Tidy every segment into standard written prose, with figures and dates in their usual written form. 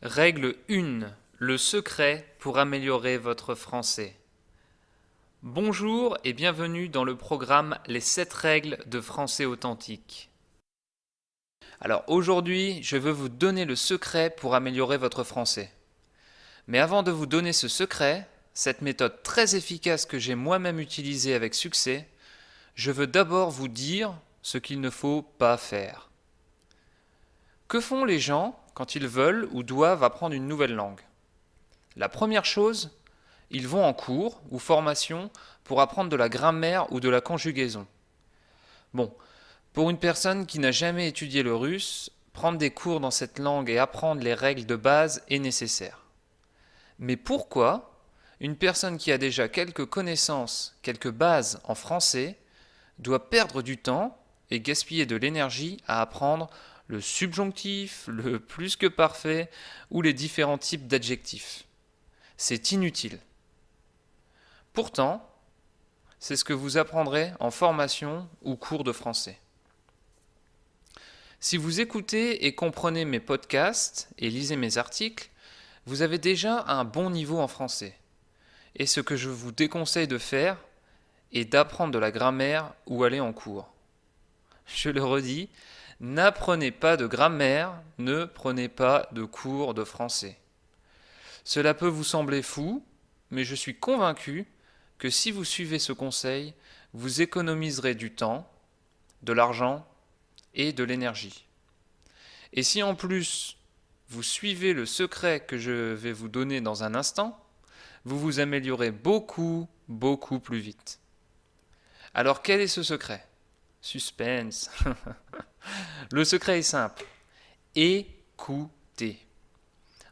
Règle 1. Le secret pour améliorer votre français. Bonjour et bienvenue dans le programme Les 7 règles de français authentique. Alors aujourd'hui, je veux vous donner le secret pour améliorer votre français. Mais avant de vous donner ce secret, cette méthode très efficace que j'ai moi-même utilisée avec succès, je veux d'abord vous dire ce qu'il ne faut pas faire. Que font les gens quand ils veulent ou doivent apprendre une nouvelle langue ? La première chose, ils vont en cours ou formation pour apprendre de la grammaire ou de la conjugaison. Bon, pour une personne qui n'a jamais étudié le russe, prendre des cours dans cette langue et apprendre les règles de base est nécessaire. Mais pourquoi une personne qui a déjà quelques connaissances, quelques bases en français, doit perdre du temps et gaspiller de l'énergie à apprendre le subjonctif, le plus que parfait ou les différents types d'adjectifs? C'est inutile. Pourtant, c'est ce que vous apprendrez en formation ou cours de français. Si vous écoutez et comprenez mes podcasts et lisez mes articles, vous avez déjà un bon niveau en français. Et ce que je vous déconseille de faire est d'apprendre de la grammaire ou aller en cours. Je le redis, n'apprenez pas de grammaire, ne prenez pas de cours de français. Cela peut vous sembler fou, mais je suis convaincu que si vous suivez ce conseil, vous économiserez du temps, de l'argent et de l'énergie. Et si en plus vous suivez le secret que je vais vous donner dans un instant, vous vous améliorez beaucoup, beaucoup plus vite. Alors quel est ce secret ? Suspense. Le secret est simple. Écoutez.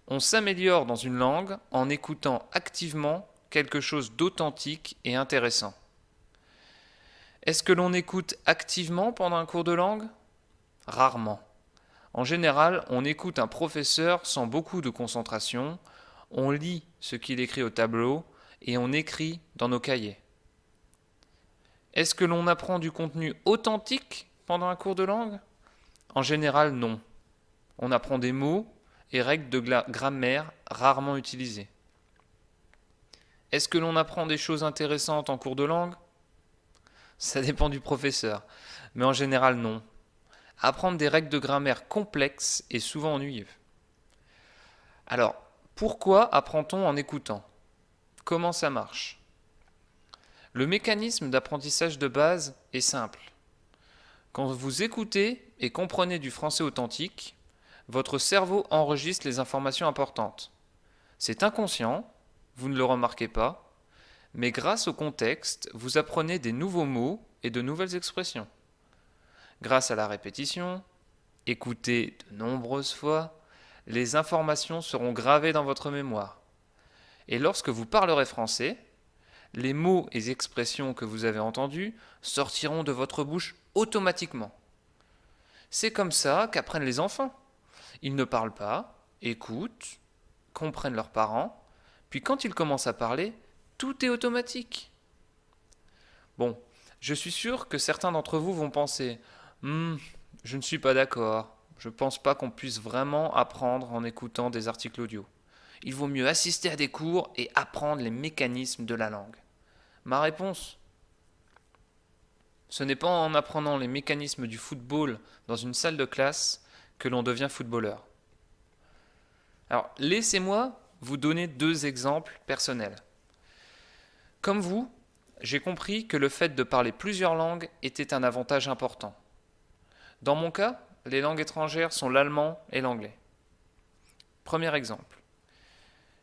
On s'améliore dans une langue en écoutant activement quelque chose d'authentique et intéressant. Est-ce que l'on écoute activement pendant un cours de langue ? Rarement. En général, on écoute un professeur sans beaucoup de concentration, on lit ce qu'il écrit au tableau et on écrit dans nos cahiers. Est-ce que l'on apprend du contenu authentique pendant un cours de langue ? En général, non. On apprend des mots et règles de grammaire rarement utilisées. Est-ce que l'on apprend des choses intéressantes en cours de langue ? Ça dépend du professeur, mais en général non. Apprendre des règles de grammaire complexes est souvent ennuyeux. Alors, pourquoi apprend-on en écoutant ? Comment ça marche ? Le mécanisme d'apprentissage de base est simple. Quand vous écoutez et comprenez du français authentique, votre cerveau enregistre les informations importantes. C'est inconscient, vous ne le remarquez pas, mais grâce au contexte, vous apprenez des nouveaux mots et de nouvelles expressions. Grâce à la répétition, écoutez de nombreuses fois, les informations seront gravées dans votre mémoire. Et lorsque vous parlerez français, les mots et expressions que vous avez entendus sortiront de votre bouche automatiquement. C'est comme ça qu'apprennent les enfants. Ils ne parlent pas, écoutent, comprennent leurs parents, puis quand ils commencent à parler, tout est automatique. Bon, je suis sûr que certains d'entre vous vont penser je ne suis pas d'accord. Je ne pense pas qu'on puisse vraiment apprendre en écoutant des articles audio. Il vaut mieux assister à des cours et apprendre les mécanismes de la langue. Ma réponse ? Ce n'est pas en apprenant les mécanismes du football dans une salle de classe que l'on devient footballeur. Alors, laissez-moi vous donner 2 exemples personnels. Comme vous, j'ai compris que le fait de parler plusieurs langues était un avantage important. Dans mon cas, les langues étrangères sont l'allemand et l'anglais. Premier exemple.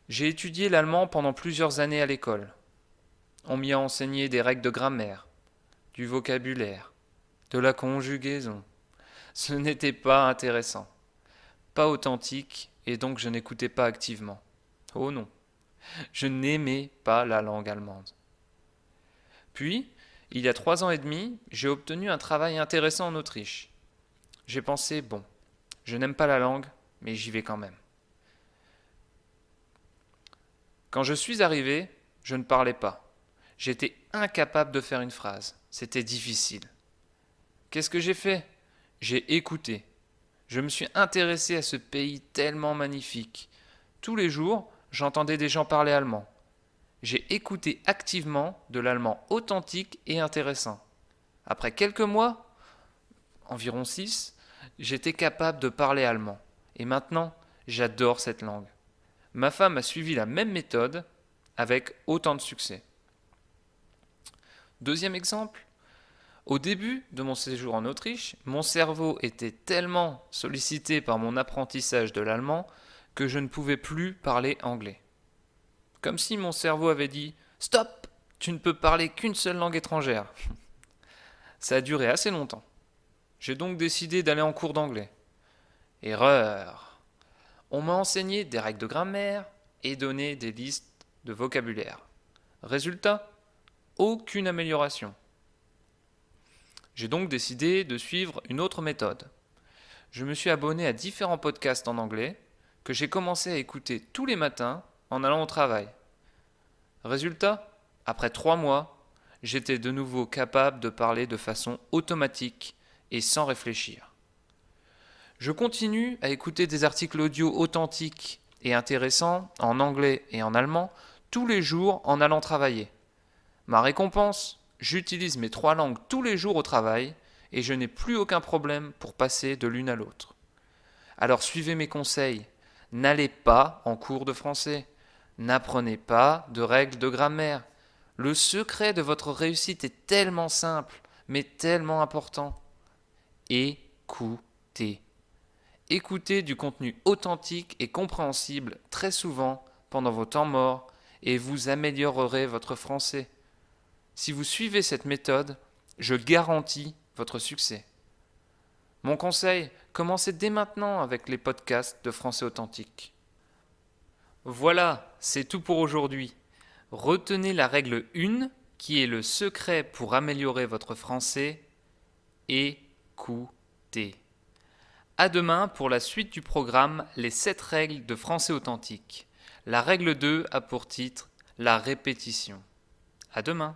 J'ai étudié l'allemand pendant plusieurs années à l'école. On m'y a enseigné des règles de grammaire, du vocabulaire, de la conjugaison. Ce n'était pas intéressant, pas authentique, et donc je n'écoutais pas activement. Oh non, je n'aimais pas la langue allemande. Puis, il y a 3 ans et demi, j'ai obtenu un travail intéressant en Autriche. J'ai pensé, bon, je n'aime pas la langue, mais j'y vais quand même. Quand je suis arrivé, je ne parlais pas. J'étais incapable de faire une phrase. C'était difficile. Qu'est-ce que j'ai fait ? J'ai écouté. Je me suis intéressé à ce pays tellement magnifique, Tous les jours, j'entendais des gens parler allemand. J'ai écouté activement de l'allemand authentique et intéressant. Après quelques mois, environ 6, j'étais capable de parler allemand. Et maintenant, j'adore cette langue. Ma femme a suivi la même méthode avec autant de succès. Deuxième exemple, au début de mon séjour en Autriche, mon cerveau était tellement sollicité par mon apprentissage de l'allemand que je ne pouvais plus parler anglais. Comme si mon cerveau avait dit « Stop, tu ne peux parler qu'une seule langue étrangère ». Ça a duré assez longtemps. J'ai donc décidé d'aller en cours d'anglais. Erreur. On m'a enseigné des règles de grammaire et donné des listes de vocabulaire. Résultat, aucune amélioration. J'ai donc décidé de suivre une autre méthode. Je me suis abonné à différents podcasts en anglais que j'ai commencé à écouter tous les matins en allant au travail. Résultat, après 3 mois, j'étais de nouveau capable de parler de façon automatique et sans réfléchir. Je continue à écouter des articles audio authentiques et intéressants en anglais et en allemand tous les jours en allant travailler. Ma récompense, j'utilise mes 3 langues tous les jours au travail et je n'ai plus aucun problème pour passer de l'une à l'autre. Alors suivez mes conseils, n'allez pas en cours de français, n'apprenez pas de règles de grammaire. Le secret de votre réussite est tellement simple, mais tellement important. Écoutez. Écoutez du contenu authentique et compréhensible très souvent pendant vos temps morts et vous améliorerez votre français. Si vous suivez cette méthode, je garantis votre succès. Mon conseil, commencez dès maintenant avec les podcasts de français authentique. Voilà, c'est tout pour aujourd'hui. Retenez la règle 1 qui est le secret pour améliorer votre français. Écoutez. À demain pour la suite du programme Les 7 règles de français authentique. La règle 2 a pour titre la répétition. À demain.